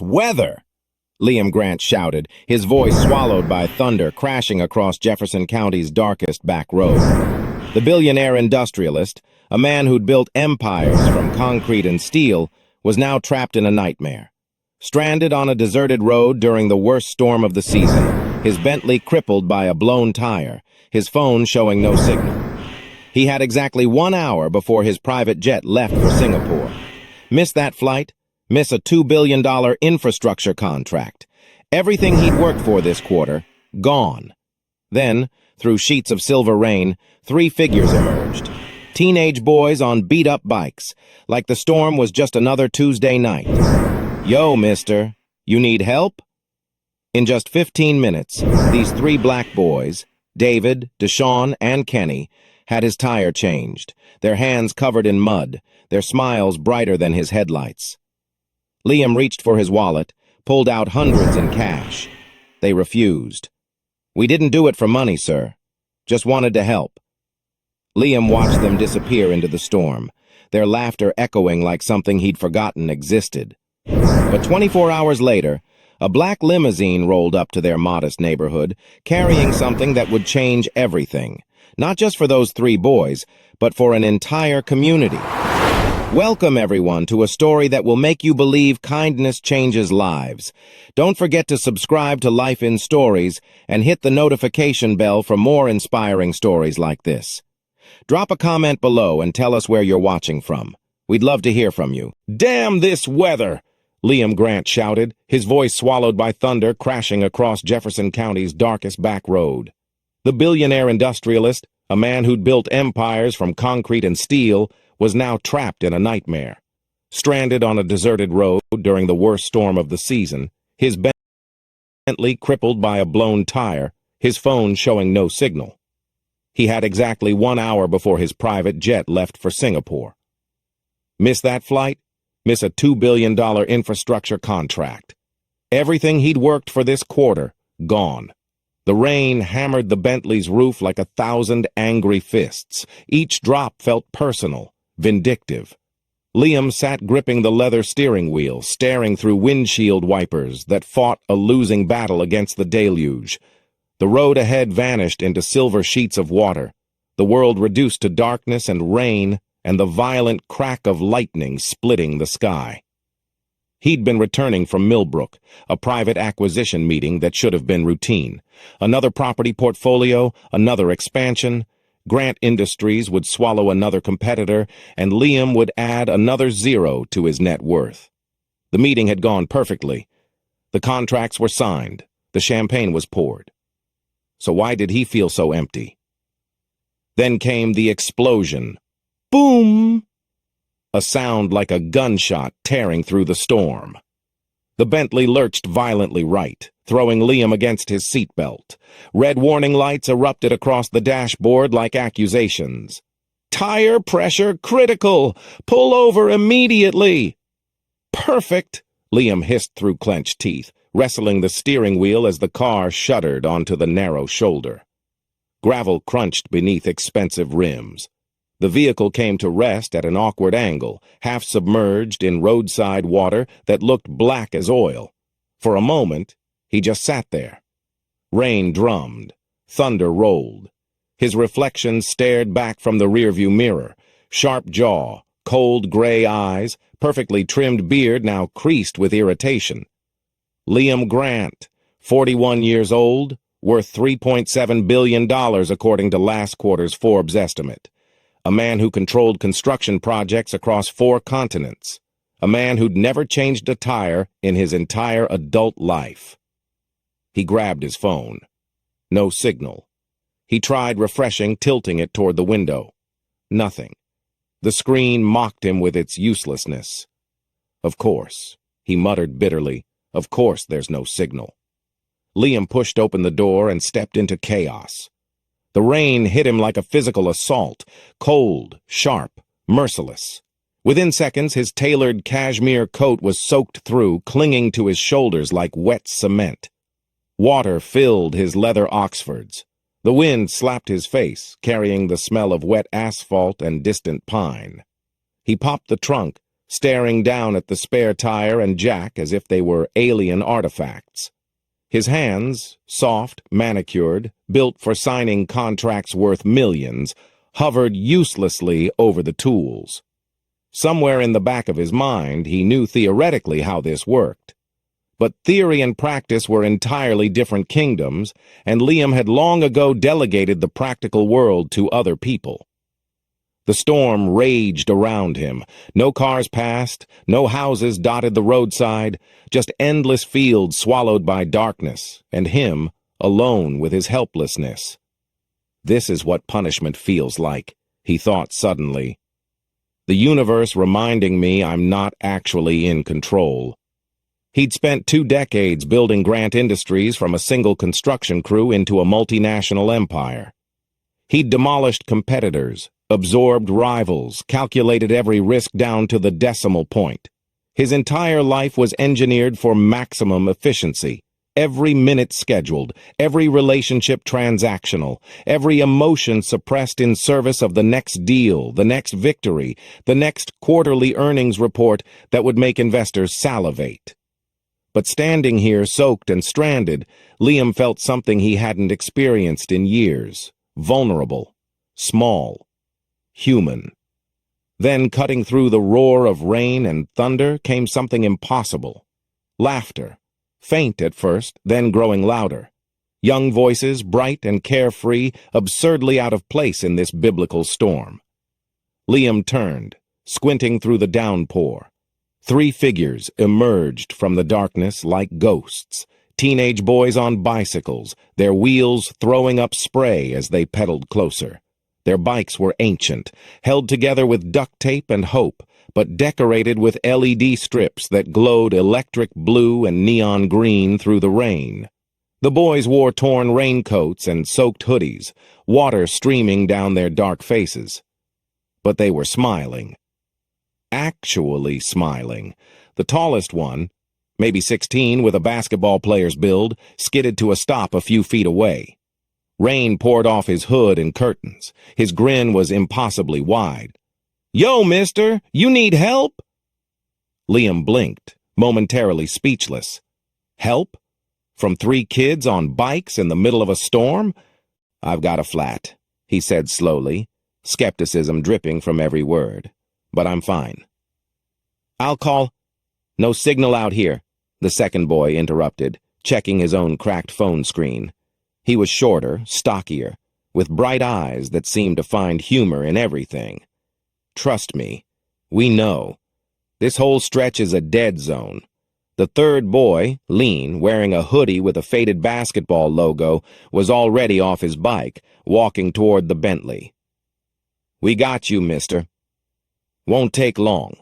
Weather! Liam Grant shouted, his voice swallowed by thunder crashing across Jefferson County's darkest back road. The billionaire industrialist, a man who'd built empires from concrete and steel, was now trapped in a nightmare. Stranded on a deserted road during the worst storm of the season, his Bentley crippled by a blown tire, his phone showing no signal. He had exactly 1 hour before his private jet left for Singapore. Miss that flight? Miss a $2 billion infrastructure contract. Everything he'd worked for this quarter, gone. Then, through sheets of silver rain, 3 figures emerged. Teenage boys on beat-up bikes, like the storm was just another Tuesday night. Yo, mister, you need help? In just 15 minutes, these 3 black boys, David, Deshaun, and Kenny, had his tire changed, their hands covered in mud, their smiles brighter than his headlights. Liam reached for his wallet, pulled out hundreds in cash. They refused. "We didn't do it for money, sir. Just wanted to help." Liam watched them disappear into the storm, their laughter echoing like something he'd forgotten existed. But 24 hours later, a black limousine rolled up to their modest neighborhood, carrying something that would change everything, not just for those 3 boys, but for an entire community. Welcome, everyone, to a story that will make you believe kindness changes lives. Don't forget to subscribe to Life in Stories and hit the notification bell for more inspiring stories like this. Drop a comment below and tell us where you're watching from. We'd love to hear from you. "Damn this weather!" Liam Grant shouted, his voice swallowed by thunder crashing across Jefferson County's darkest back road. The billionaire industrialist, a man who'd built empires from concrete and steel, was now trapped in a nightmare. Stranded on a deserted road during the worst storm of the season, his Bentley crippled by a blown tire, his phone showing no signal. He had exactly 1 hour before his private jet left for Singapore. Miss that flight? Miss a $2 billion infrastructure contract. Everything he'd worked for this quarter, gone. The rain hammered the Bentley's roof like 1,000 angry fists. Each drop felt personal, vindictive. Liam sat gripping the leather steering wheel, staring through windshield wipers that fought a losing battle against the deluge. The road ahead vanished into silver sheets of water, the world reduced to darkness and rain, and the violent crack of lightning splitting the sky. He'd been returning from Millbrook, a private acquisition meeting that should have been routine. Another property portfolio, another expansion. Grant Industries would swallow another competitor, and Liam would add another 0 to his net worth. The meeting had gone perfectly. The contracts were signed. The champagne was poured. So why did he feel so empty? Then came the explosion. Boom! A sound like a gunshot tearing through the storm. The Bentley lurched violently right, throwing Liam against his seatbelt. Red warning lights erupted across the dashboard like accusations. "Tire pressure critical! Pull over immediately!" "Perfect!" Liam hissed through clenched teeth, wrestling the steering wheel as the car shuddered onto the narrow shoulder. Gravel crunched beneath expensive rims. The vehicle came to rest at an awkward angle, half submerged in roadside water that looked black as oil. For a moment, he just sat there. Rain drummed. Thunder rolled. His reflection stared back from the rearview mirror. Sharp jaw, cold gray eyes, perfectly trimmed beard now creased with irritation. Liam Grant, 41 years old, worth $3.7 billion according to last quarter's Forbes estimate. A man who controlled construction projects across 4 continents. A man who'd never changed a tire in his entire adult life. He grabbed his phone. No signal. He tried refreshing, tilting it toward the window. Nothing. The screen mocked him with its uselessness. Of course, he muttered bitterly, of course there's no signal. Liam pushed open the door and stepped into chaos. The rain hit him like a physical assault, cold, sharp, merciless. Within seconds, his tailored cashmere coat was soaked through, clinging to his shoulders like wet cement. Water filled his leather Oxfords. The wind slapped his face, carrying the smell of wet asphalt and distant pine. He popped the trunk, staring down at the spare tire and jack as if they were alien artifacts. His hands, soft, manicured, built for signing contracts worth millions, hovered uselessly over the tools. Somewhere in the back of his mind, he knew theoretically how this worked. But theory and practice were entirely different kingdoms, and Liam had long ago delegated the practical world to other people. The storm raged around him. No cars passed, no houses dotted the roadside, just endless fields swallowed by darkness, and him alone with his helplessness. This is what punishment feels like, he thought suddenly. The universe reminding me I'm not actually in control. He'd spent 2 decades building Grant Industries from a single construction crew into a multinational empire. He'd demolished competitors, absorbed rivals, calculated every risk down to the decimal point. His entire life was engineered for maximum efficiency. Every minute scheduled, every relationship transactional, every emotion suppressed in service of the next deal, the next victory, the next quarterly earnings report that would make investors salivate. But standing here soaked and stranded, Liam felt something he hadn't experienced in years. Vulnerable, small, human. Then, cutting through the roar of rain and thunder, came something impossible. Laughter. Faint at first, then growing louder. Young voices, bright and carefree, absurdly out of place in this biblical storm. Liam turned, squinting through the downpour. 3 figures emerged from the darkness like ghosts. Teenage boys on bicycles, their wheels throwing up spray as they pedaled closer. Their bikes were ancient, held together with duct tape and hope, but decorated with LED strips that glowed electric blue and neon green through the rain. The boys wore torn raincoats and soaked hoodies, water streaming down their dark faces. But they were smiling. Actually smiling. The tallest one, maybe 16 with a basketball player's build, skidded to a stop a few feet away. Rain poured off his hood and curtains. His grin was impossibly wide. "Yo, mister, you need help?" Liam blinked, momentarily speechless. Help? From 3 kids on bikes in the middle of a storm? "I've got a flat," he said slowly, skepticism dripping from every word. "But I'm fine." "I'll call—" "No signal out here," the second boy interrupted, checking his own cracked phone screen. He was shorter, stockier, with bright eyes that seemed to find humor in everything. "Trust me, we know. This whole stretch is a dead zone." The third boy, lean, wearing a hoodie with a faded basketball logo, was already off his bike, walking toward the Bentley. "We got you, mister. Won't take long."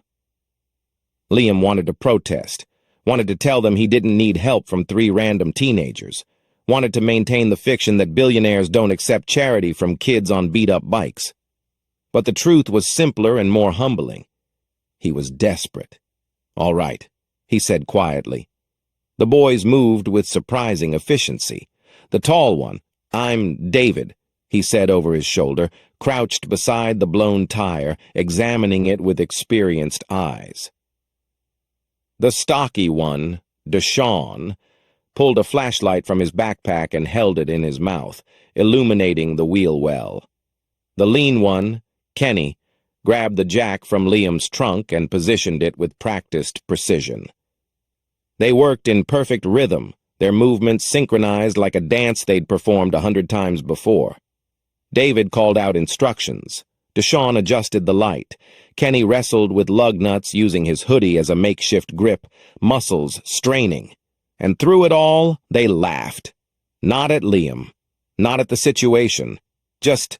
Liam wanted to protest, wanted to tell them he didn't need help from 3 random teenagers, wanted to maintain the fiction that billionaires don't accept charity from kids on beat-up bikes. But the truth was simpler and more humbling. He was desperate. "All right," he said quietly. The boys moved with surprising efficiency. The tall one, "I'm David," he said over his shoulder, crouched beside the blown tire, examining it with experienced eyes. The stocky one, Deshawn, pulled a flashlight from his backpack and held it in his mouth, illuminating the wheel well. The lean one, Kenny, grabbed the jack from Liam's trunk and positioned it with practiced precision. They worked in perfect rhythm, their movements synchronized like a dance they'd performed 100 times before. David called out instructions. Deshawn adjusted the light. Kenny wrestled with lug nuts using his hoodie as a makeshift grip, muscles straining. And through it all, they laughed. Not at Liam, not at the situation, just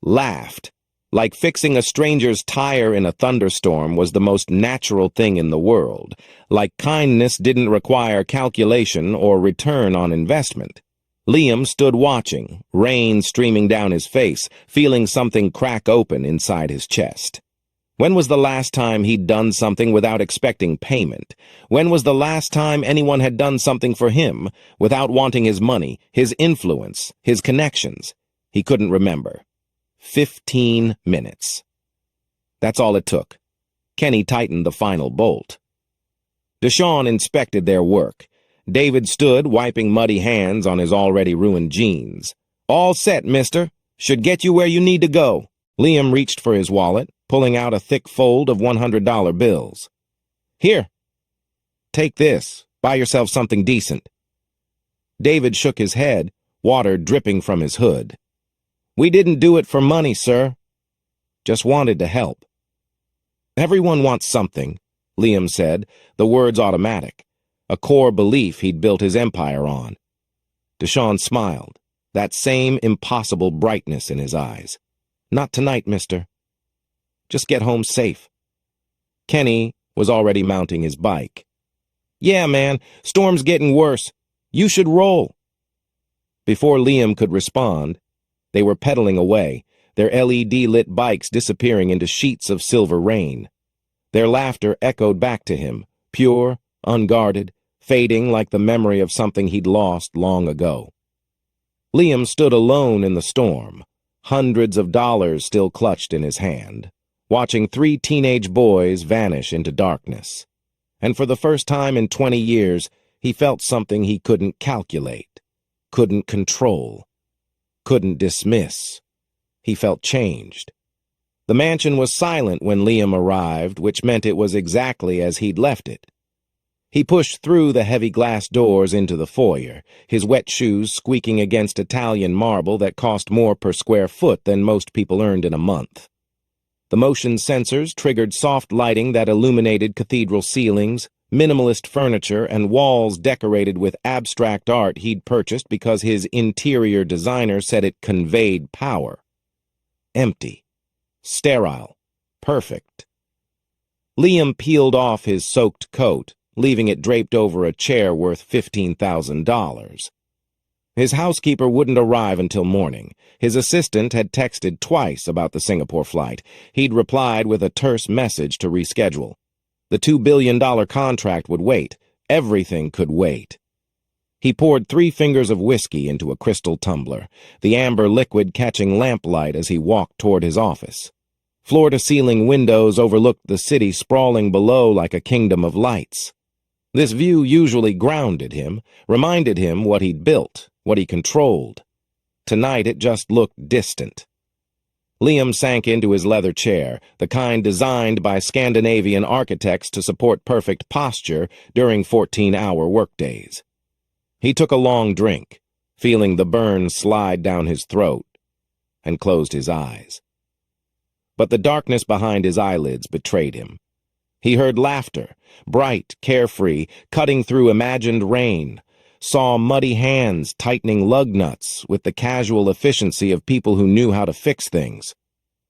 laughed. Like fixing a stranger's tire in a thunderstorm was the most natural thing in the world. Like kindness didn't require calculation or return on investment. Liam stood watching, rain streaming down his face, feeling something crack open inside his chest. When was the last time he'd done something without expecting payment? When was the last time anyone had done something for him without wanting his money, his influence, his connections? He couldn't remember. 15 minutes. That's all it took. Kenny tightened the final bolt. Deshawn inspected their work. David stood, wiping muddy hands on his already ruined jeans. "All set, mister. Should get you where you need to go." Liam reached for his wallet, pulling out a thick fold of $100 bills. "Here. Take this. Buy yourself something decent." David shook his head, water dripping from his hood. "We didn't do it for money, sir. Just wanted to help." "Everyone wants something," Liam said, the words automatic, a core belief he'd built his empire on. Deshawn smiled, that same impossible brightness in his eyes. "Not tonight, mister. Just get home safe." Kenny was already mounting his bike. "Yeah, man, storm's getting worse. You should roll." Before Liam could respond, they were pedaling away, their LED-lit bikes disappearing into sheets of silver rain. Their laughter echoed back to him, pure, unguarded, fading like the memory of something he'd lost long ago. Liam stood alone in the storm, hundreds of dollars still clutched in his hand, watching 3 teenage boys vanish into darkness. And for the first time in 20 years, he felt something he couldn't calculate, couldn't control, couldn't dismiss. He felt changed. The mansion was silent when Liam arrived, which meant it was exactly as he'd left it. He pushed through the heavy glass doors into the foyer, his wet shoes squeaking against Italian marble that cost more per square foot than most people earned in a month. The motion sensors triggered soft lighting that illuminated cathedral ceilings, minimalist furniture, and walls decorated with abstract art he'd purchased because his interior designer said it conveyed power. Empty. Sterile. Perfect. Liam peeled off his soaked coat, leaving it draped over a chair worth $15,000. His housekeeper wouldn't arrive until morning. His assistant had texted twice about the Singapore flight. He'd replied with a terse message to reschedule. The $2 billion contract would wait. Everything could wait. He poured 3 fingers of whiskey into a crystal tumbler, the amber liquid catching lamplight as he walked toward his office. Floor-to-ceiling windows overlooked the city sprawling below like a kingdom of lights. This view usually grounded him, reminded him what he'd built, what he controlled. Tonight it just looked distant. Liam sank into his leather chair, the kind designed by Scandinavian architects to support perfect posture during 14-hour workdays. He took a long drink, feeling the burn slide down his throat, and closed his eyes. But the darkness behind his eyelids betrayed him. He heard laughter, bright, carefree, cutting through imagined rain, saw muddy hands tightening lug nuts with the casual efficiency of people who knew how to fix things.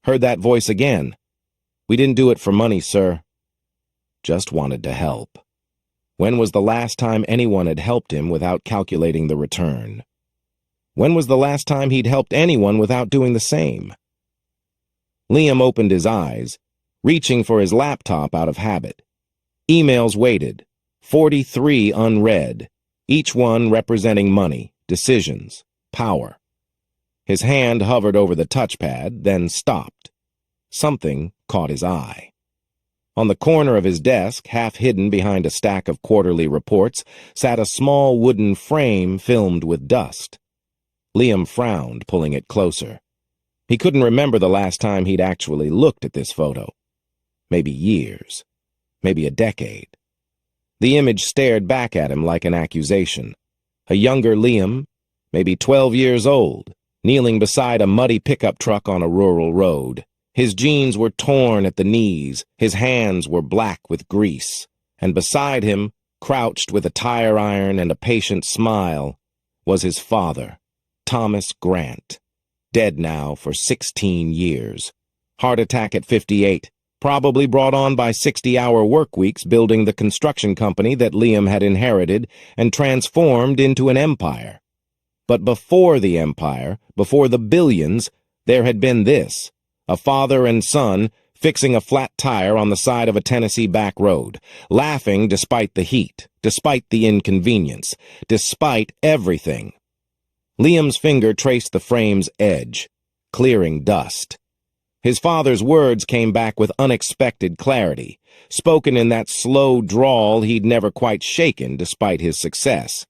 Heard that voice again. "We didn't do it for money, sir. Just wanted to help." When was the last time anyone had helped him without calculating the return? When was the last time he'd helped anyone without doing the same? Liam opened his eyes, reaching for his laptop out of habit. Emails waited, 43 unread, each one representing money, decisions, power. His hand hovered over the touchpad, then stopped. Something caught his eye. On the corner of his desk, half hidden behind a stack of quarterly reports, sat a small wooden frame filmed with dust. Liam frowned, pulling it closer. He couldn't remember the last time he'd actually looked at this photo. Maybe years. Maybe a decade. The image stared back at him like an accusation. A younger Liam, maybe 12 years old, kneeling beside a muddy pickup truck on a rural road. His jeans were torn at the knees, his hands were black with grease, and beside him, crouched with a tire iron and a patient smile, was his father, Thomas Grant, dead now for 16 years. Heart attack at 58, probably brought on by 60-hour work weeks building the construction company that Liam had inherited and transformed into an empire. But before the empire, before the billions, there had been this. A father and son fixing a flat tire on the side of a Tennessee back road, laughing despite the heat, despite the inconvenience, despite everything. Liam's finger traced the frame's edge, clearing dust. His father's words came back with unexpected clarity, spoken in that slow drawl he'd never quite shaken despite his success.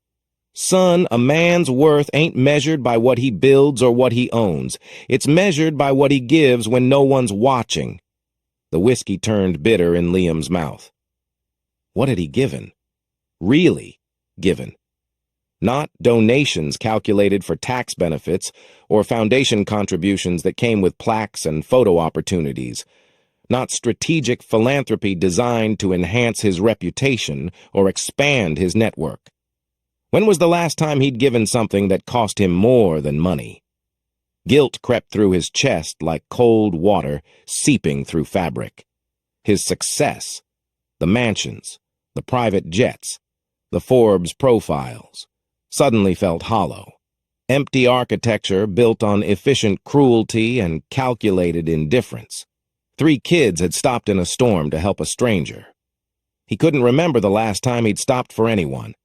"Son, a man's worth ain't measured by what he builds or what he owns. It's measured by what he gives when no one's watching." The whiskey turned bitter in Liam's mouth. What had he given? Really given? Not donations calculated for tax benefits or foundation contributions that came with plaques and photo opportunities. Not strategic philanthropy designed to enhance his reputation or expand his network. When was the last time he'd given something that cost him more than money? Guilt crept through his chest like cold water seeping through fabric. His success, the mansions, the private jets, the Forbes profiles, suddenly felt hollow. Empty architecture built on efficient cruelty and calculated indifference. 3 kids had stopped in a storm to help a stranger. He couldn't remember the last time he'd stopped for anyone.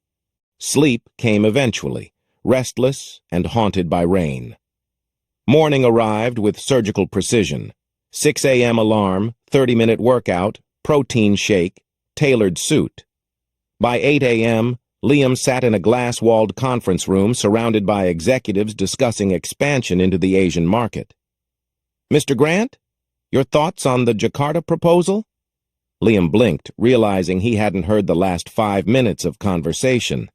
Sleep came eventually, restless and haunted by rain. Morning arrived with surgical precision. 6 a.m. alarm, 30-minute workout, protein shake, tailored suit. By 8 a.m., Liam sat in a glass-walled conference room surrounded by executives discussing expansion into the Asian market. "Mr. Grant, your thoughts on the Jakarta proposal?" Liam blinked, realizing he hadn't heard the last 5 minutes of conversation.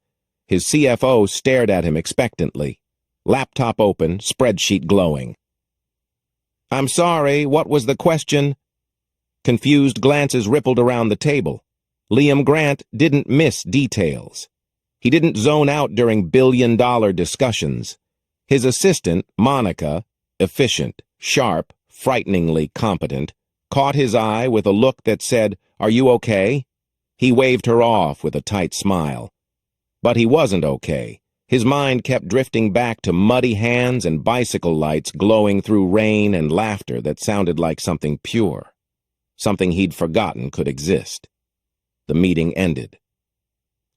His CFO stared at him expectantly. Laptop open, spreadsheet glowing. "I'm sorry, what was the question?" Confused glances rippled around the table. Liam Grant didn't miss details. He didn't zone out during billion-dollar discussions. His assistant, Monica, efficient, sharp, frighteningly competent, caught his eye with a look that said, "Are you okay?" He waved her off with a tight smile. But he wasn't okay. His mind kept drifting back to muddy hands and bicycle lights glowing through rain and laughter that sounded like something pure, something he'd forgotten could exist. The meeting ended.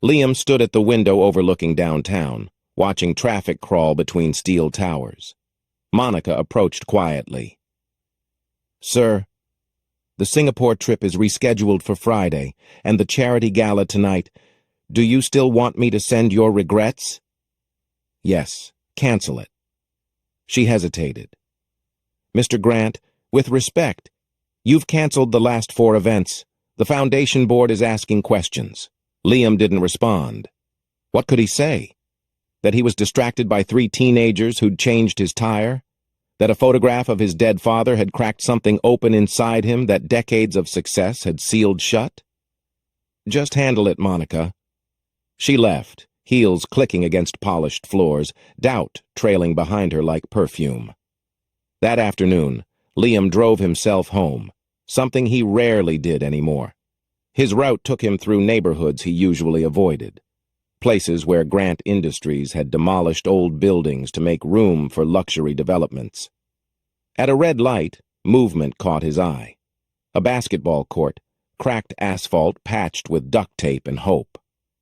Liam stood at the window overlooking downtown, watching traffic crawl between steel towers. Monica approached quietly. "Sir, the Singapore trip is rescheduled for Friday, and the charity gala tonight. Do you still want me to send your regrets?" "Yes, cancel it." She hesitated. "Mr. Grant, with respect, you've canceled the last 4 events. The foundation board is asking questions." Liam didn't respond. What could he say? That he was distracted by 3 teenagers who'd changed his tire? That a photograph of his dead father had cracked something open inside him that decades of success had sealed shut? "Just handle it, Monica." She left, heels clicking against polished floors, doubt trailing behind her like perfume. That afternoon, Liam drove himself home, something he rarely did anymore. His route took him through neighborhoods he usually avoided, places where Grant Industries had demolished old buildings to make room for luxury developments. At a red light, movement caught his eye. A basketball court, cracked asphalt patched with duct tape and hope.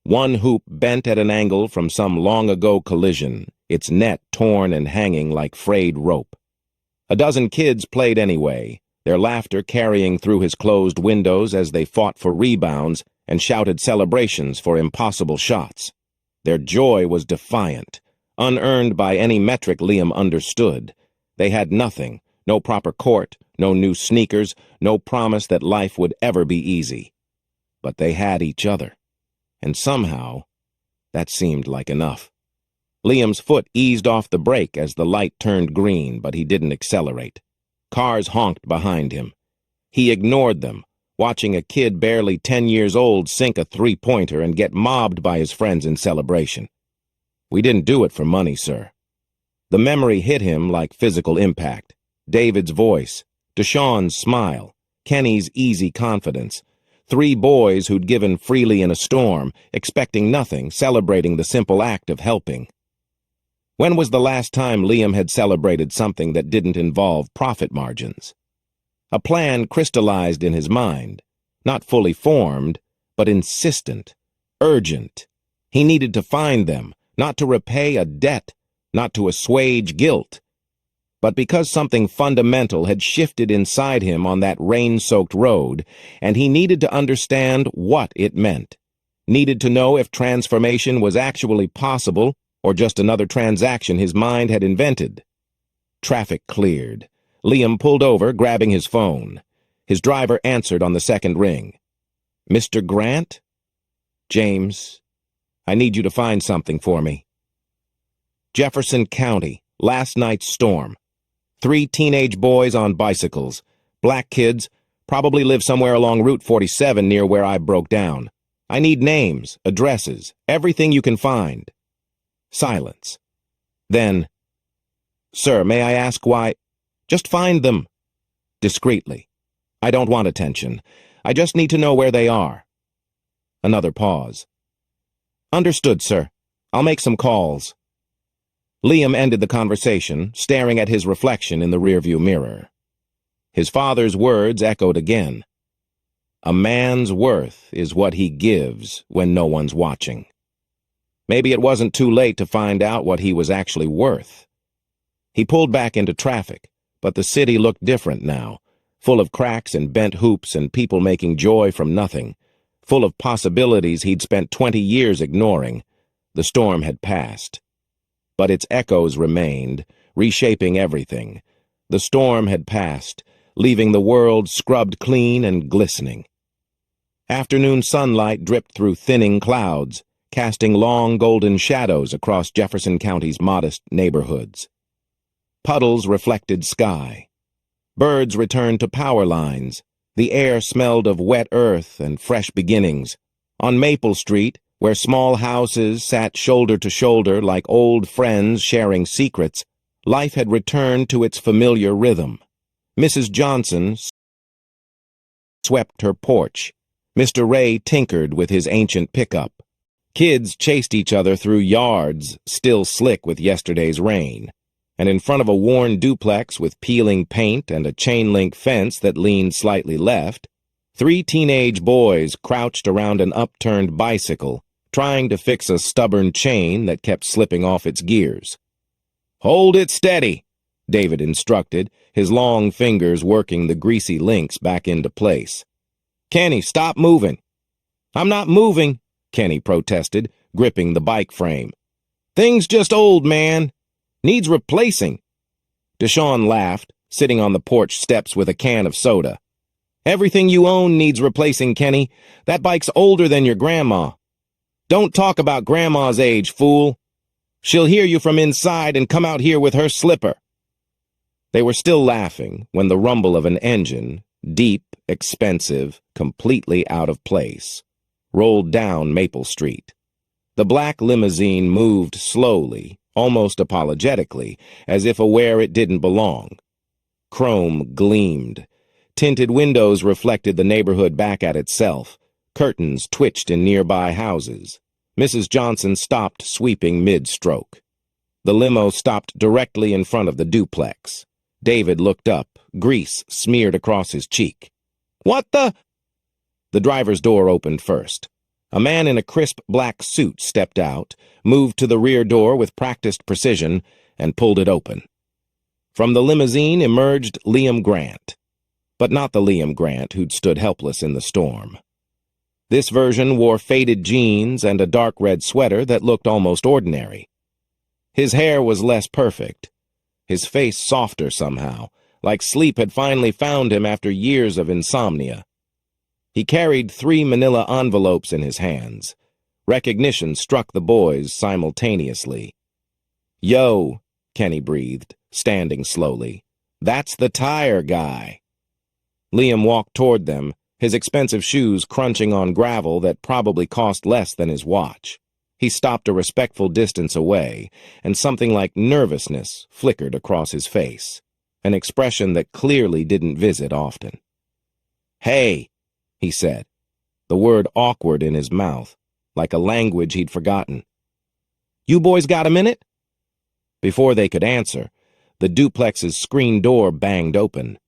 One hoop bent at an angle from some long-ago collision, its net torn and hanging like frayed rope. A dozen kids played anyway, their laughter carrying through his closed windows as they fought for rebounds and shouted celebrations for impossible shots. Their joy was defiant, unearned by any metric Liam understood. They had nothing, no proper court, no new sneakers, no promise that life would ever be easy. But they had each other. And somehow, that seemed like enough. Liam's foot eased off the brake as the light turned green, but he didn't accelerate. Cars honked behind him. He ignored them, watching a kid barely 10 years old sink a 3-pointer and get mobbed by his friends in celebration. "We didn't do it for money, sir." The memory hit him like physical impact. David's voice, Deshaun's smile, Kenny's easy confidence. 3 boys who'd given freely in a storm, expecting nothing, celebrating the simple act of helping. When was the last time Liam had celebrated something that didn't involve profit margins? A plan crystallized in his mind, not fully formed, but insistent, urgent. He needed to find them, not to repay a debt, not to assuage guilt. but because something fundamental had shifted inside him on that rain-soaked road, and he needed to understand what it meant. Needed to know if transformation was actually possible or just another transaction his mind had invented. Traffic cleared. Liam pulled over, grabbing his phone. His driver answered on the second ring. "Mr. Grant? James, I need you to find something for me." Jefferson County, last night's storm. 3 teenage boys on bicycles. Black kids, probably live somewhere along Route 47 near where I broke down. I need names, addresses, everything you can find. Silence. Then, "Sir, may I ask why—" "Just find them." Discreetly. "I don't want attention. I just need to know where they are." Another pause. "Understood, sir. I'll make some calls." Liam ended the conversation, staring at his reflection in the rearview mirror. His father's words echoed again. "A man's worth is what he gives when no one's watching." Maybe it wasn't too late to find out what he was actually worth. He pulled back into traffic, but the city looked different now, full of cracks and bent hoops and people making joy from nothing, full of possibilities he'd spent 20 years ignoring. The storm had passed. But its echoes remained, reshaping everything. The storm had passed, leaving the world scrubbed clean and glistening. Afternoon sunlight dripped through thinning clouds, casting long golden shadows across Jefferson County's modest neighborhoods. Puddles reflected sky. Birds returned to power lines. The air smelled of wet earth and fresh beginnings. On Maple Street, where small houses sat shoulder to shoulder like old friends sharing secrets, life had returned to its familiar rhythm. Mrs. Johnson swept her porch. Mr. Ray tinkered with his ancient pickup. Kids chased each other through yards still slick with yesterday's rain. And in front of a worn duplex with peeling paint and a chain-link fence that leaned slightly left, 3 teenage boys crouched around an upturned bicycle, trying to fix a stubborn chain that kept slipping off its gears. "Hold it steady," David instructed, his long fingers working the greasy links back into place. "Kenny, stop moving." "I'm not moving," Kenny protested, gripping the bike frame. "Thing's just old, man. Needs replacing." Deshaun laughed, sitting on the porch steps with a can of soda. "Everything you own needs replacing, Kenny. That bike's older than your grandma." "Don't talk about Grandma's age, fool. She'll hear you from inside and come out here with her slipper." They were still laughing when the rumble of an engine, deep, expensive, completely out of place, rolled down Maple Street. The black limousine moved slowly, almost apologetically, as if aware it didn't belong. Chrome gleamed. Tinted windows reflected the neighborhood back at itself. Curtains twitched in nearby houses. Mrs. Johnson stopped sweeping mid-stroke. The limo stopped directly in front of the duplex. David looked up, grease smeared across his cheek. "What the—" The driver's door opened first. A man in a crisp black suit stepped out, moved to the rear door with practiced precision, and pulled it open. From the limousine emerged Liam Grant, but not the Liam Grant who'd stood helpless in the storm. This version wore faded jeans and a dark red sweater that looked almost ordinary. His hair was less perfect, his face softer somehow, like sleep had finally found him after years of insomnia. He carried 3 manila envelopes in his hands. Recognition struck the boys simultaneously. "Yo," Kenny breathed, standing slowly. "That's the tire guy." Liam walked toward them, his expensive shoes crunching on gravel that probably cost less than his watch. He stopped a respectful distance away, and something like nervousness flickered across his face, an expression that clearly didn't visit often. "Hey," he said, the word awkward in his mouth, like a language he'd forgotten. "You boys got a minute?" Before they could answer, the duplex's screen door banged open.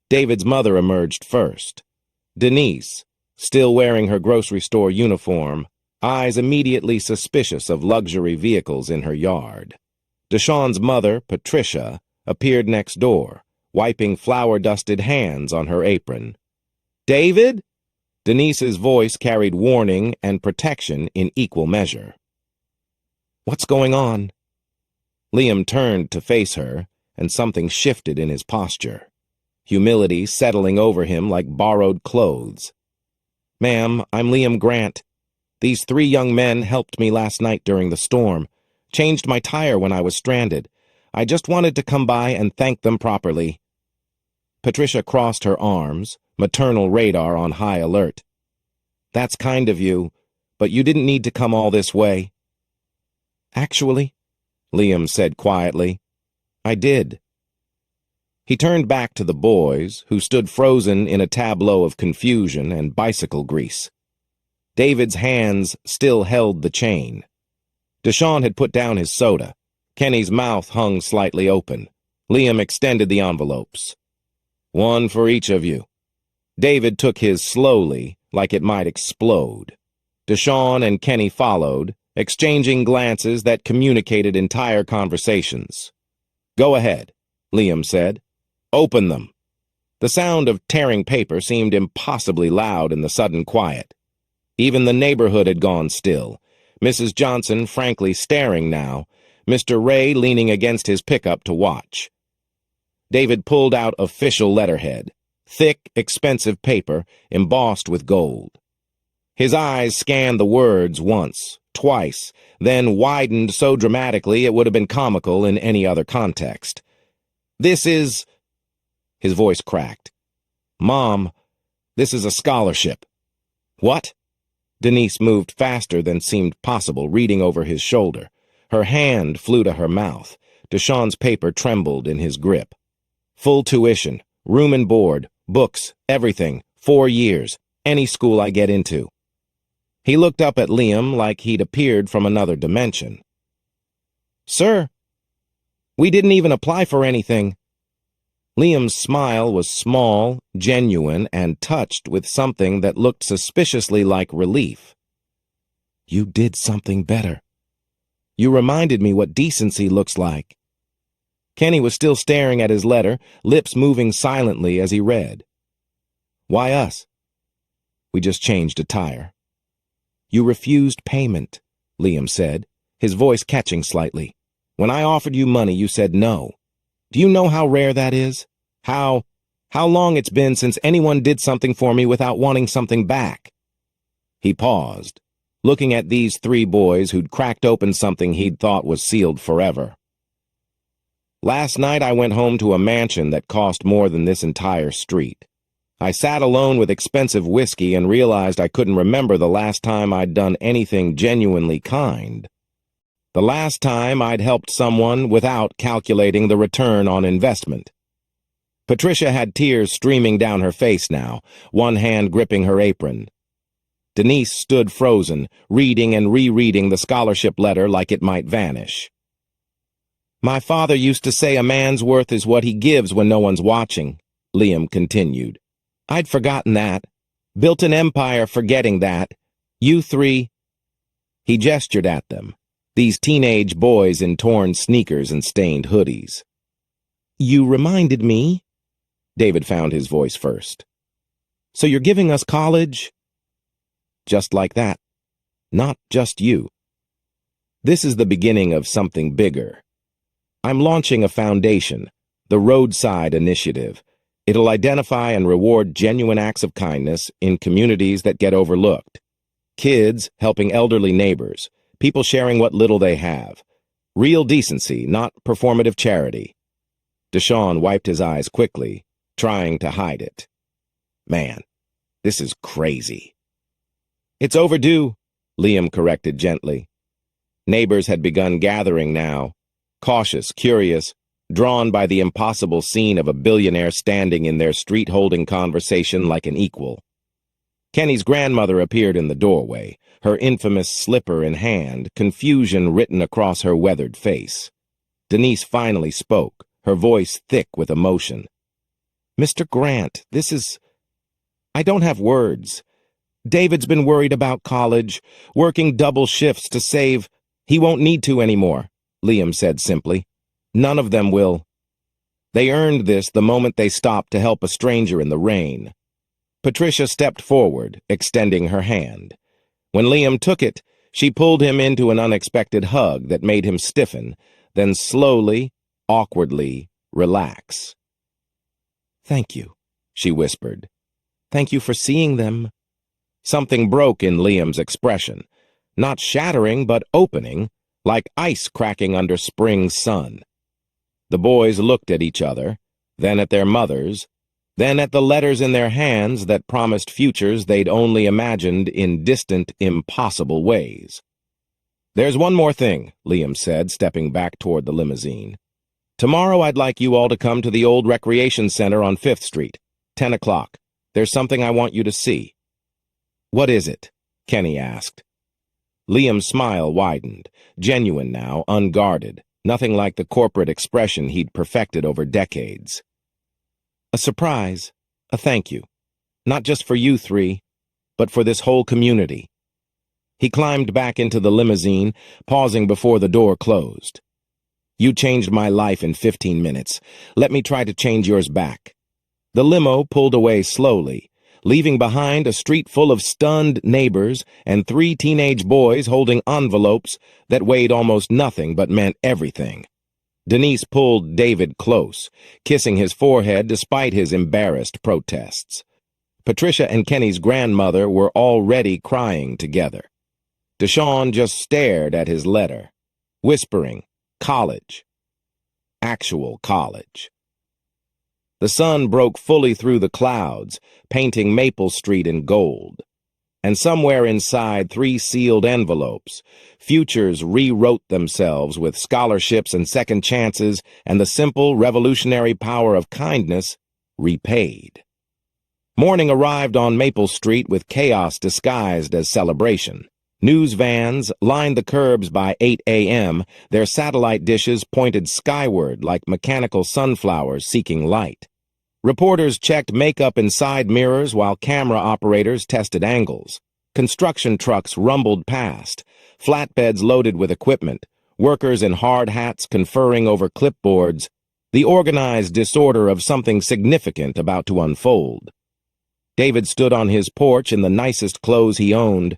David's mother emerged first. Denise, still wearing her grocery store uniform, eyes immediately suspicious of luxury vehicles in her yard. Deshaun's mother, Patricia, appeared next door, wiping flour-dusted hands on her apron. "David?" Denise's voice carried warning and protection in equal measure. "What's going on?" Liam turned to face her, and something shifted in his posture, humility settling over him like borrowed clothes. "Ma'am, I'm Liam Grant. These 3 young men helped me last night during the storm, changed my tire when I was stranded. I just wanted to come by and thank them properly." Patricia crossed her arms, maternal radar on high alert. "That's kind of you, but you didn't need to come all this way." "Actually," Liam said quietly, "I did." He turned back to the boys, who stood frozen in a tableau of confusion and bicycle grease. David's hands still held the chain. Deshawn had put down his soda. Kenny's mouth hung slightly open. Liam extended the envelopes. "One for each of you." David took his slowly, like it might explode. Deshawn and Kenny followed, exchanging glances that communicated entire conversations. "Go ahead," Liam said. "Open them." The sound of tearing paper seemed impossibly loud in the sudden quiet. Even the neighborhood had gone still, Mrs. Johnson frankly staring now, Mr. Ray leaning against his pickup to watch. David pulled out official letterhead, thick, expensive paper embossed with gold. His eyes scanned the words once, twice, then widened so dramatically it would have been comical in any other context. "This is—" His voice cracked. "Mom, this is a scholarship." "What?" Denise moved faster than seemed possible, reading over his shoulder. Her hand flew to her mouth. Deshawn's paper trembled in his grip. "Full tuition, room and board, books, everything, 4 years, any school I get into." He looked up at Liam like he'd appeared from another dimension. "Sir, we didn't even apply for anything." Liam's smile was small, genuine, and touched with something that looked suspiciously like relief. "You did something better. You reminded me what decency looks like." Kenny was still staring at his letter, lips moving silently as he read. "Why us?" "We just changed a tire." "You refused payment," Liam said, his voice catching slightly. "When I offered you money, you said no. Do you know how rare that is? How long it's been since anyone did something for me without wanting something back?" He paused, looking at these 3 boys who'd cracked open something he'd thought was sealed forever. "Last night I went home to a mansion that cost more than this entire street. I sat alone with expensive whiskey and realized I couldn't remember the last time I'd done anything genuinely kind. The last time I'd helped someone without calculating the return on investment." Patricia had tears streaming down her face now, one hand gripping her apron. Denise stood frozen, reading and rereading the scholarship letter like it might vanish. "My father used to say a man's worth is what he gives when no one's watching," Liam continued. "I'd forgotten that. Built an empire forgetting that. You 3—" He gestured at them, these teenage boys in torn sneakers and stained hoodies. "You reminded me," David found his voice first. "So you're giving us college?" "Just like that. Not just you. This is the beginning of something bigger. I'm launching a foundation, the Roadside Initiative. It'll identify and reward genuine acts of kindness in communities that get overlooked. Kids helping elderly neighbors, people sharing what little they have. Real decency, not performative charity." Deshawn wiped his eyes quickly, trying to hide it. "Man, this is crazy." "It's overdue," Liam corrected gently. Neighbors had begun gathering now, cautious, curious, drawn by the impossible scene of a billionaire standing in their street holding conversation like an equal. Kenny's grandmother appeared in the doorway, her infamous slipper in hand, confusion written across her weathered face. Denise finally spoke, her voice thick with emotion. "Mr. Grant, this is— I don't have words. David's been worried about college, working double shifts to save— He won't need to anymore," Liam said simply. "None of them will." They earned this the moment they stopped to help a stranger in the rain. Patricia stepped forward, extending her hand. When Liam took it, she pulled him into an unexpected hug that made him stiffen, then slowly, awkwardly, relax. "Thank you," she whispered. "Thank you for seeing them." Something broke in Liam's expression, not shattering but opening, like ice cracking under spring sun. The boys looked at each other, then at their mothers, then at the letters in their hands that promised futures they'd only imagined in distant, impossible ways. "There's one more thing," Liam said, stepping back toward the limousine. "Tomorrow I'd like you all to come to the old recreation center on 5th Street, 10 o'clock. There's something I want you to see." "What is it?" Kenny asked. Liam's smile widened, genuine now, unguarded, nothing like the corporate expression he'd perfected over decades. "A surprise, a thank you. Not just for you three, but for this whole community." He climbed back into the limousine, pausing before the door closed. "You changed my life in 15 minutes. Let me try to change yours back." The limo pulled away slowly, leaving behind a street full of stunned neighbors and 3 teenage boys holding envelopes that weighed almost nothing but meant everything. Denise pulled David close, kissing his forehead despite his embarrassed protests. Patricia and Kenny's grandmother were already crying together. Deshawn just stared at his letter, whispering, "College. Actual college." The sun broke fully through the clouds, painting Maple Street in gold. And somewhere inside 3 sealed envelopes, futures rewrote themselves with scholarships and second chances, and the simple, revolutionary power of kindness repaid. Morning arrived on Maple Street with chaos disguised as celebration. News vans lined the curbs by 8 a.m., their satellite dishes pointed skyward like mechanical sunflowers seeking light. Reporters checked makeup in side mirrors while camera operators tested angles. Construction trucks rumbled past, flatbeds loaded with equipment, workers in hard hats conferring over clipboards, the organized disorder of something significant about to unfold. David stood on his porch in the nicest clothes he owned,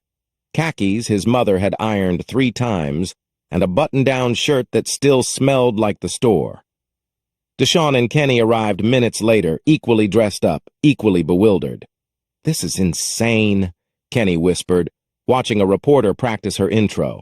khakis his mother had ironed 3 times, and a button-down shirt that still smelled like the store. Deshawn and Kenny arrived minutes later, equally dressed up, equally bewildered. "This is insane," Kenny whispered, watching a reporter practice her intro.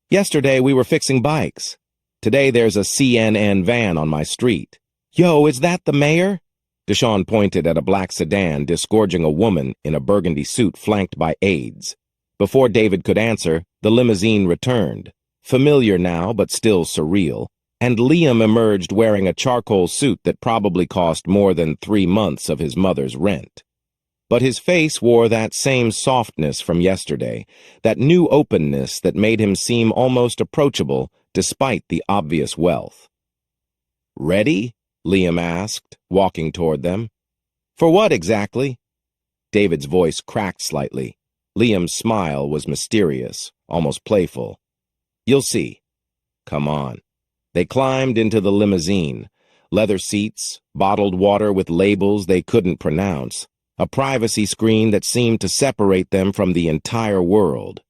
"Yesterday we were fixing bikes. Today there's a CNN van on my street." "Yo, is that the mayor?" Deshawn pointed at a black sedan disgorging a woman in a burgundy suit flanked by aides. Before David could answer, the limousine returned, familiar now but still surreal, and Liam emerged wearing a charcoal suit that probably cost more than 3 months of his mother's rent. But his face wore that same softness from yesterday, that new openness that made him seem almost approachable despite the obvious wealth. "Ready?" Liam asked, walking toward them. "For what exactly?" David's voice cracked slightly. Liam's smile was mysterious, almost playful. "You'll see. Come on." They climbed into the limousine. Leather seats, bottled water with labels they couldn't pronounce, a privacy screen that seemed to separate them from the entire world.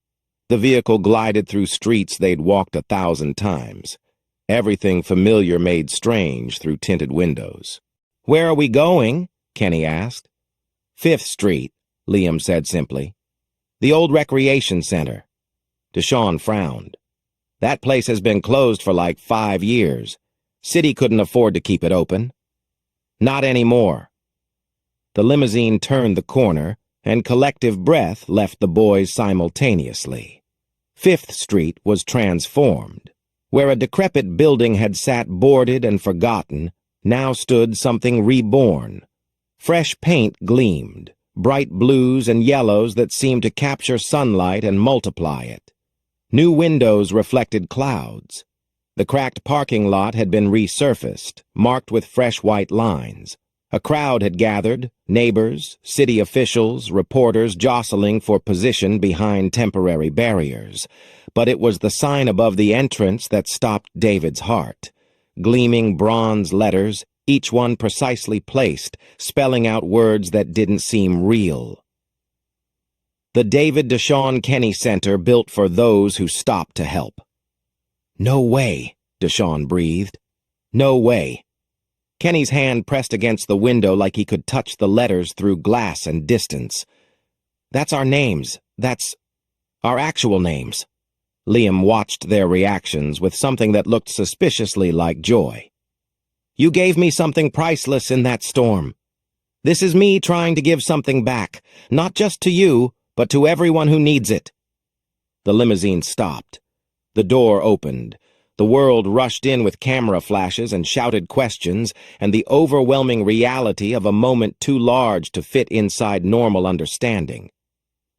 The vehicle glided through streets they'd walked 1,000 times. Everything familiar made strange through tinted windows. "Where are we going?" Kenny asked. 5th Street, Liam said simply. "The old recreation center." Deshawn frowned. "That place has been closed for like 5 years. City couldn't afford to keep it open." "Not anymore." The limousine turned the corner, and collective breath left the boys simultaneously. 5th Street was transformed. Where a decrepit building had sat boarded and forgotten, now stood something reborn. Fresh paint gleamed, bright blues and yellows that seemed to capture sunlight and multiply it. New windows reflected clouds. The cracked parking lot had been resurfaced, marked with fresh white lines. A crowd had gathered, neighbors, city officials, reporters jostling for position behind temporary barriers. But it was the sign above the entrance that stopped David's heart. Gleaming bronze letters, each one precisely placed, spelling out words that didn't seem real. The David Deshaun Kenny Center built for those who stopped to help. No way, Deshaun breathed. No way. Kenny's hand pressed against the window like he could touch the letters through glass and distance. That's our names. That's our actual names. Liam watched their reactions with something that looked suspiciously like joy. You gave me something priceless in that storm. This is me trying to give something back, not just to you, but to everyone who needs it. The limousine stopped. The door opened. The world rushed in with camera flashes and shouted questions, and the overwhelming reality of a moment too large to fit inside normal understanding.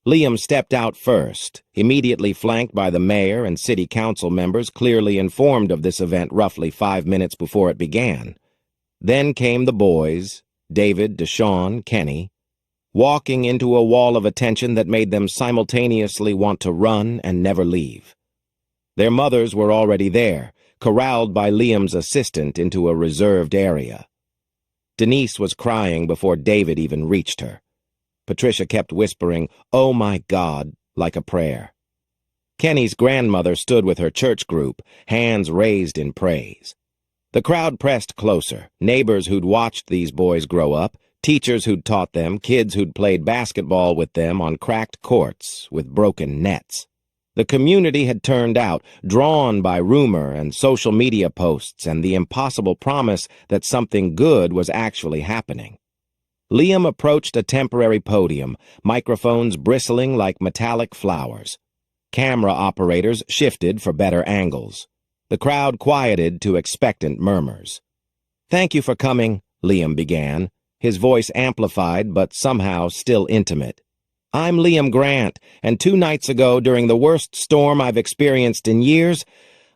Liam stepped out first, immediately flanked by the mayor and city council members clearly informed of this event roughly 5 minutes before it began. Then came the boys, David, Deshaun, Kenny, walking into a wall of attention that made them simultaneously want to run and never leave. Their mothers were already there, corralled by Liam's assistant into a reserved area. Denise was crying before David even reached her. Patricia kept whispering, "Oh my God," like a prayer. Kenny's grandmother stood with her church group, hands raised in praise. The crowd pressed closer, neighbors who'd watched these boys grow up, teachers who'd taught them, kids who'd played basketball with them on cracked courts with broken nets. The community had turned out, drawn by rumor and social media posts and the impossible promise that something good was actually happening. Liam approached a temporary podium, microphones bristling like metallic flowers. Camera operators shifted for better angles. The crowd quieted to expectant murmurs. "Thank you for coming," Liam began, his voice amplified but somehow still intimate. "I'm Liam Grant, and 2 nights ago, during the worst storm I've experienced in years,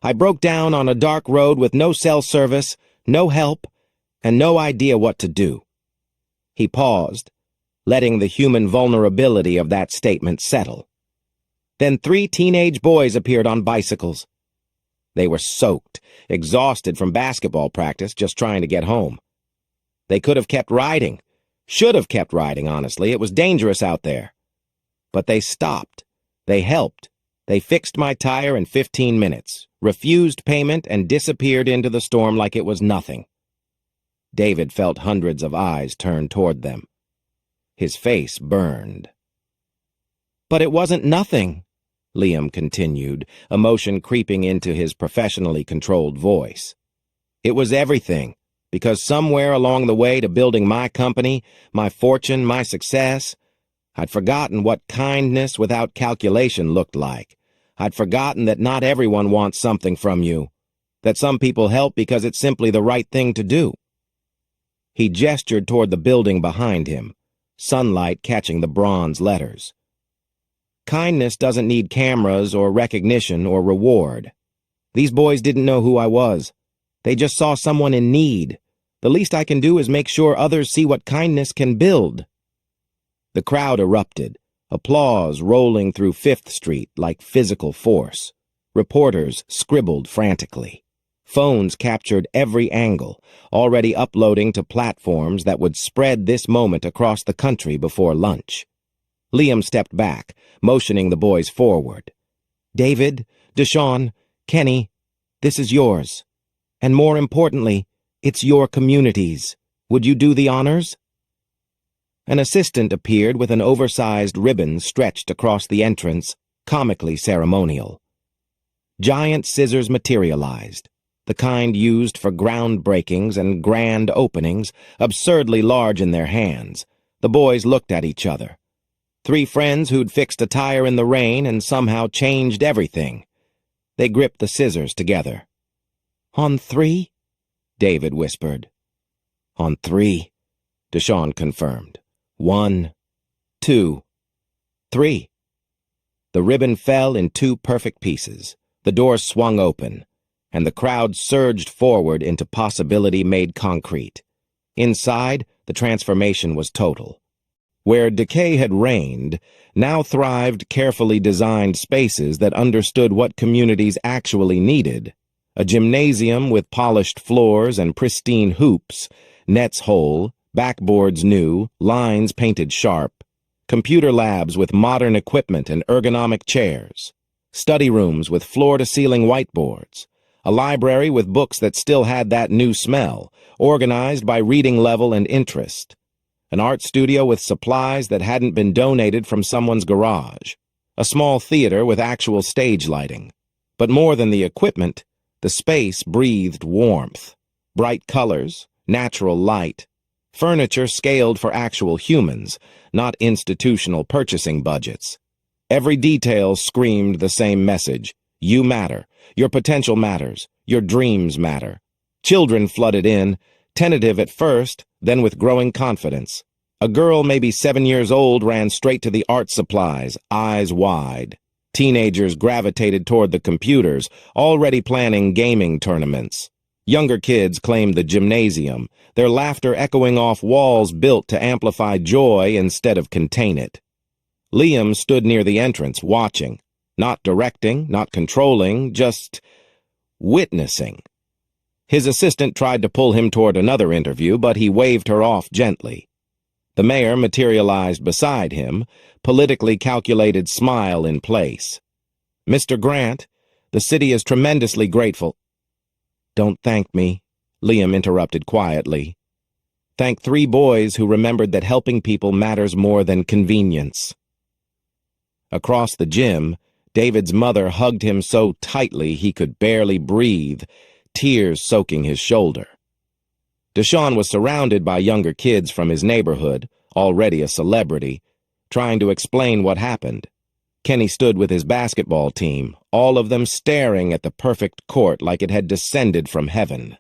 I broke down on a dark road with no cell service, no help, and no idea what to do." He paused, letting the human vulnerability of that statement settle. Then 3 teenage boys appeared on bicycles. They were soaked, exhausted from basketball practice, just trying to get home. They could have kept riding. Should have kept riding, honestly. It was dangerous out there. But they stopped. They helped. They fixed my tire in 15 minutes, refused payment, and disappeared into the storm like it was nothing. David felt hundreds of eyes turn toward them. His face burned. "But it wasn't nothing," Liam continued, emotion creeping into his professionally controlled voice. "It was everything, because somewhere along the way to building my company, my fortune, my success, I'd forgotten what kindness without calculation looked like. I'd forgotten that not everyone wants something from you, that some people help because it's simply the right thing to do." He gestured toward the building behind him, sunlight catching the bronze letters. "Kindness doesn't need cameras or recognition or reward. These boys didn't know who I was. They just saw someone in need. The least I can do is make sure others see what kindness can build." The crowd erupted, applause rolling through 5th Street like physical force. Reporters scribbled frantically. Phones captured every angle, already uploading to platforms that would spread this moment across the country before lunch. Liam stepped back, motioning the boys forward. "David, Deshaun, Kenny, this is yours. And more importantly, it's your communities. Would you do the honors?" An assistant appeared with an oversized ribbon stretched across the entrance, comically ceremonial. Giant scissors materialized, the kind used for groundbreakings and grand openings, absurdly large in their hands. The boys looked at each other. 3 friends who'd fixed a tire in the rain and somehow changed everything. They gripped the scissors together. "On 3?" David whispered. "On 3," Deshaun confirmed. 1, 2, 3. The ribbon fell in 2 perfect pieces. The door swung open, and the crowd surged forward into possibility made concrete. Inside, the transformation was total. Where decay had reigned, now thrived carefully designed spaces that understood what communities actually needed: A gymnasium with polished floors and pristine hoops, nets whole, backboards new, lines painted sharp, computer labs with modern equipment and ergonomic chairs, study rooms with floor-to-ceiling whiteboards, a library with books that still had that new smell, organized by reading level and interest, an art studio with supplies that hadn't been donated from someone's garage, a small theater with actual stage lighting. But more than the equipment, the space breathed warmth, bright colors, natural light, furniture scaled for actual humans, not institutional purchasing budgets. Every detail screamed the same message. You matter. Your potential matters. Your dreams matter. Children flooded in, tentative at first, then with growing confidence. A girl maybe 7 years old ran straight to the art supplies, eyes wide. Teenagers gravitated toward the computers, already planning gaming tournaments. Younger kids claimed the gymnasium, their laughter echoing off walls built to amplify joy instead of contain it. Liam stood near the entrance, watching, not directing, not controlling, just witnessing. His assistant tried to pull him toward another interview, but he waved her off gently. The mayor materialized beside him, politically calculated smile in place. "Mr. Grant, the city is tremendously grateful." "Don't thank me," Liam interrupted quietly. "Thank 3 boys who remembered that helping people matters more than convenience." Across the gym, David's mother hugged him so tightly he could barely breathe, tears soaking his shoulder. Deshaun was surrounded by younger kids from his neighborhood, already a celebrity, trying to explain what happened. Kenny stood with his basketball team, all of them staring at the perfect court like it had descended from heaven.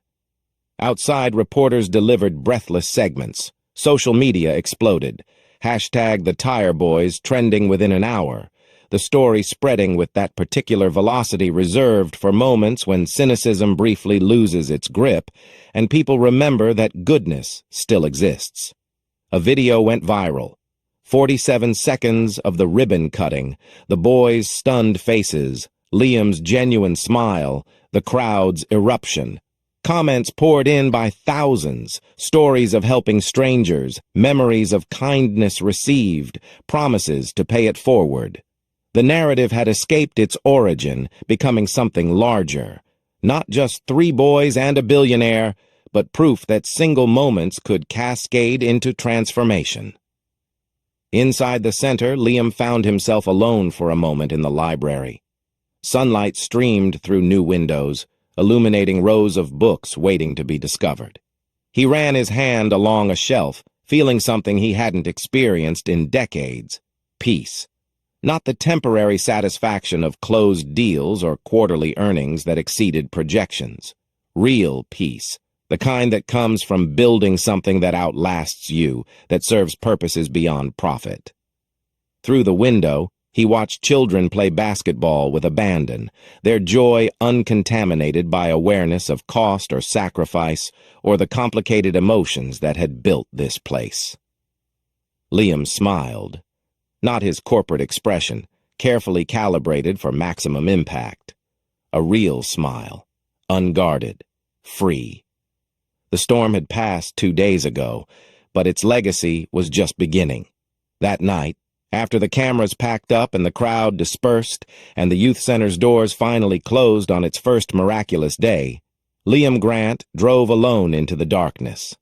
Outside, reporters delivered breathless segments. Social media exploded. Hashtag the Tire Boys trending within an hour. The story spreading with that particular velocity reserved for moments when cynicism briefly loses its grip and people remember that goodness still exists. A video went viral. 47 seconds of the ribbon cutting, the boys' stunned faces, Liam's genuine smile, the crowd's eruption. Comments poured in by thousands, stories of helping strangers, memories of kindness received, promises to pay it forward. The narrative had escaped its origin, becoming something larger. Not just 3 boys and a billionaire, but proof that single moments could cascade into transformation. Inside the center, Liam found himself alone for a moment in the library. Sunlight streamed through new windows, illuminating rows of books waiting to be discovered. He ran his hand along a shelf, feeling something he hadn't experienced in decades: peace. Not the temporary satisfaction of closed deals or quarterly earnings that exceeded projections. Real peace, the kind that comes from building something that outlasts you, that serves purposes beyond profit. Through the window, he watched children play basketball with abandon, their joy uncontaminated by awareness of cost or sacrifice or the complicated emotions that had built this place. Liam smiled. Not his corporate expression, carefully calibrated for maximum impact. A real smile, unguarded, free. The storm had passed 2 days ago, but its legacy was just beginning. That night, after the cameras packed up and the crowd dispersed and the youth center's doors finally closed on its first miraculous day, Liam Grant drove alone into the darkness.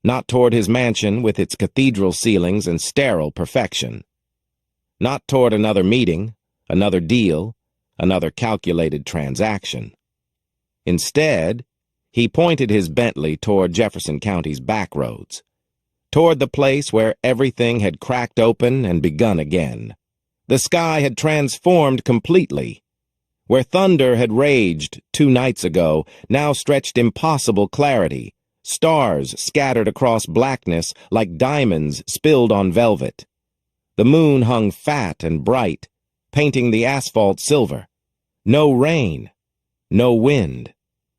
Not toward his mansion with its cathedral ceilings and sterile perfection. Not toward another meeting, another deal, another calculated transaction. Instead, he pointed his Bentley toward Jefferson County's backroads, toward the place where everything had cracked open and begun again. The sky had transformed completely. Where thunder had raged 2 nights ago, now stretched impossible clarity, stars scattered across blackness like diamonds spilled on velvet. The moon hung fat and bright, painting the asphalt silver. No rain, no wind,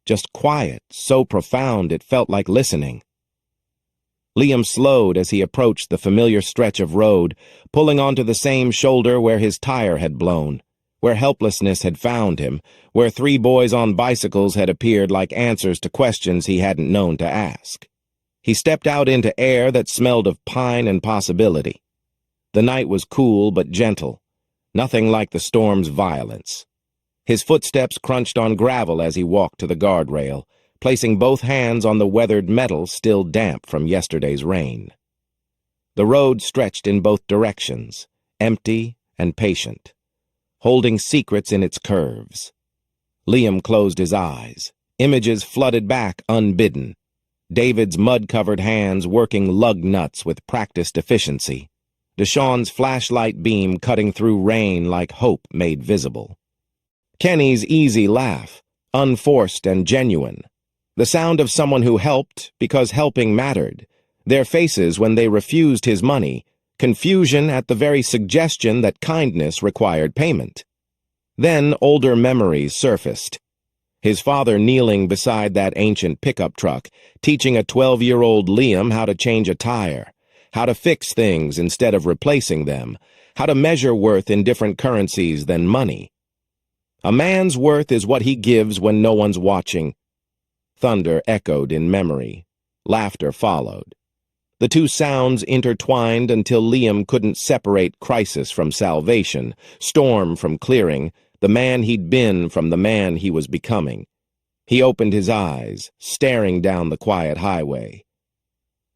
just quiet, so profound it felt like listening. Liam slowed as he approached the familiar stretch of road, pulling onto the same shoulder where his tire had blown. where helplessness had found him, where 3 boys on bicycles had appeared like answers to questions he hadn't known to ask. He stepped out into air that smelled of pine and possibility. The night was cool but gentle, nothing like the storm's violence. His footsteps crunched on gravel as he walked to the guardrail, placing both hands on the weathered metal still damp from yesterday's rain. The road stretched in both directions, empty and patient, holding secrets in its curves. Liam closed his eyes. Images flooded back unbidden. David's mud-covered hands working lug nuts with practiced efficiency. Deshawn's flashlight beam cutting through rain like hope made visible. Kenny's easy laugh, unforced and genuine. The sound of someone who helped because helping mattered. Their faces when they refused his money, confusion at the very suggestion that kindness required payment. Then older memories surfaced. His father kneeling beside that ancient pickup truck, teaching a 12-year-old Liam how to change a tire, how to fix things instead of replacing them, how to measure worth in different currencies than money. A man's worth is what he gives when no one's watching. Thunder echoed in memory. Laughter followed. The two sounds intertwined until Liam couldn't separate crisis from salvation, storm from clearing, the man he'd been from the man he was becoming. He opened his eyes, staring down the quiet highway.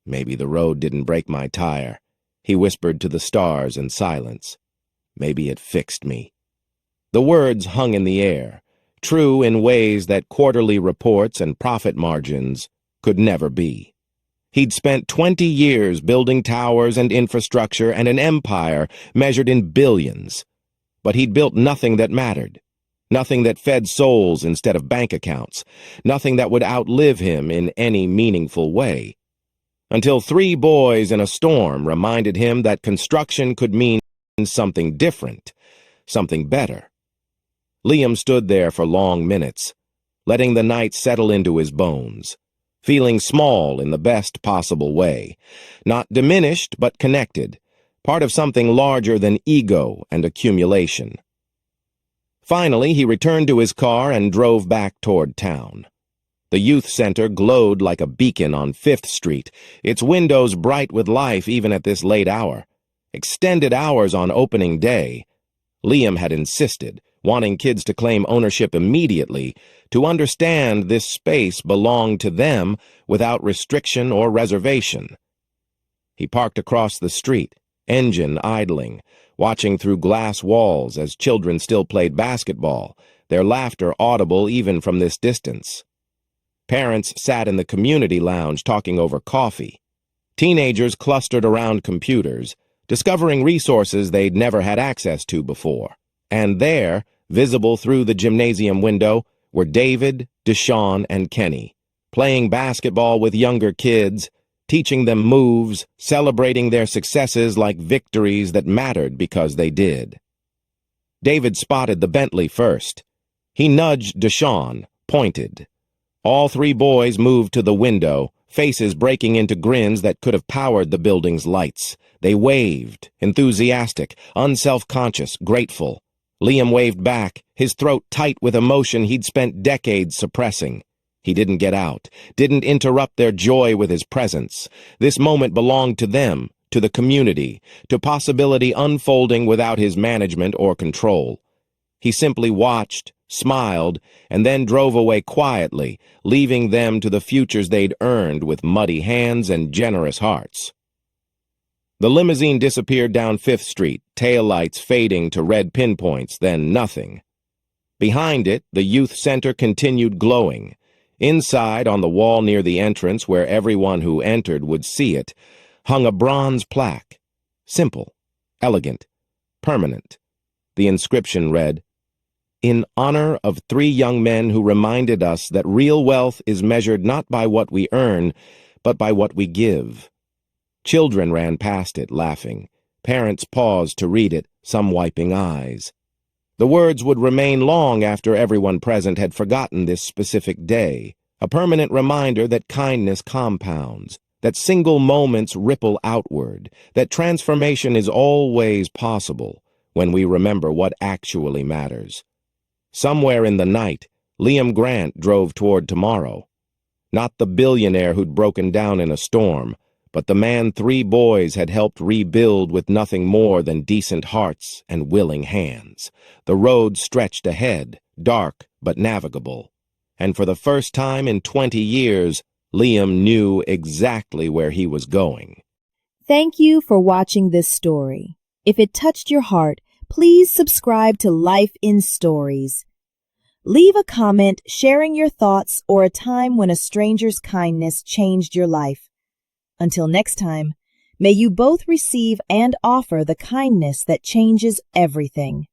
Maybe the road didn't break my tire, he whispered to the stars in silence. Maybe it fixed me. The words hung in the air, true in ways that quarterly reports and profit margins could never be. He'd spent 20 years building towers and infrastructure and an empire measured in billions. But he'd built nothing that mattered, nothing that fed souls instead of bank accounts, nothing that would outlive him in any meaningful way. Until 3 boys in a storm reminded him that construction could mean something different, something better. Liam stood there for long minutes, letting the night settle into his bones, feeling small in the best possible way, not diminished but connected, part of something larger than ego and accumulation. Finally, he returned to his car and drove back toward town. The youth center glowed like a beacon on 5th Street, its windows bright with life even at this late hour. Extended hours on opening day. Liam had insisted, wanting kids to claim ownership immediately, to understand this space belonged to them without restriction or reservation. He parked across the street, engine idling, watching through glass walls as children still played basketball, their laughter audible even from this distance. Parents sat in the community lounge talking over coffee. Teenagers clustered around computers, discovering resources they'd never had access to before. And there, visible through the gymnasium window, were David, Deshawn, and Kenny, playing basketball with younger kids, teaching them moves, celebrating their successes like victories that mattered because they did. David spotted the Bentley first. He nudged Deshawn, pointed. All 3 boys moved to the window, faces breaking into grins that could have powered the building's lights. They waved, enthusiastic, unself-conscious, grateful. Liam waved back, his throat tight with emotion he'd spent decades suppressing. He didn't get out, didn't interrupt their joy with his presence. This moment belonged to them, to the community, to possibility unfolding without his management or control. He simply watched, smiled, and then drove away quietly, leaving them to the futures they'd earned with muddy hands and generous hearts. The limousine disappeared down 5th Street, taillights fading to red pinpoints, then nothing. Behind it, the youth center continued glowing. Inside, on the wall near the entrance where everyone who entered would see it, hung a bronze plaque. Simple, elegant, permanent. The inscription read, "In honor of 3 young men who reminded us that real wealth is measured not by what we earn, but by what we give." Children ran past it, laughing. Parents paused to read it, some wiping eyes. The words would remain long after everyone present had forgotten this specific day, a permanent reminder that kindness compounds, that single moments ripple outward, that transformation is always possible, when we remember what actually matters. Somewhere in the night, Liam Grant drove toward tomorrow. Not the billionaire who'd broken down in a storm, but the man 3 boys had helped rebuild with nothing more than decent hearts and willing hands. The road stretched ahead, dark but navigable. And for the first time in 20 years, Liam knew exactly where he was going. Thank you for watching this story. If it touched your heart, please subscribe to Life in Stories. Leave a comment sharing your thoughts or a time when a stranger's kindness changed your life. Until next time, may you both receive and offer the kindness that changes everything.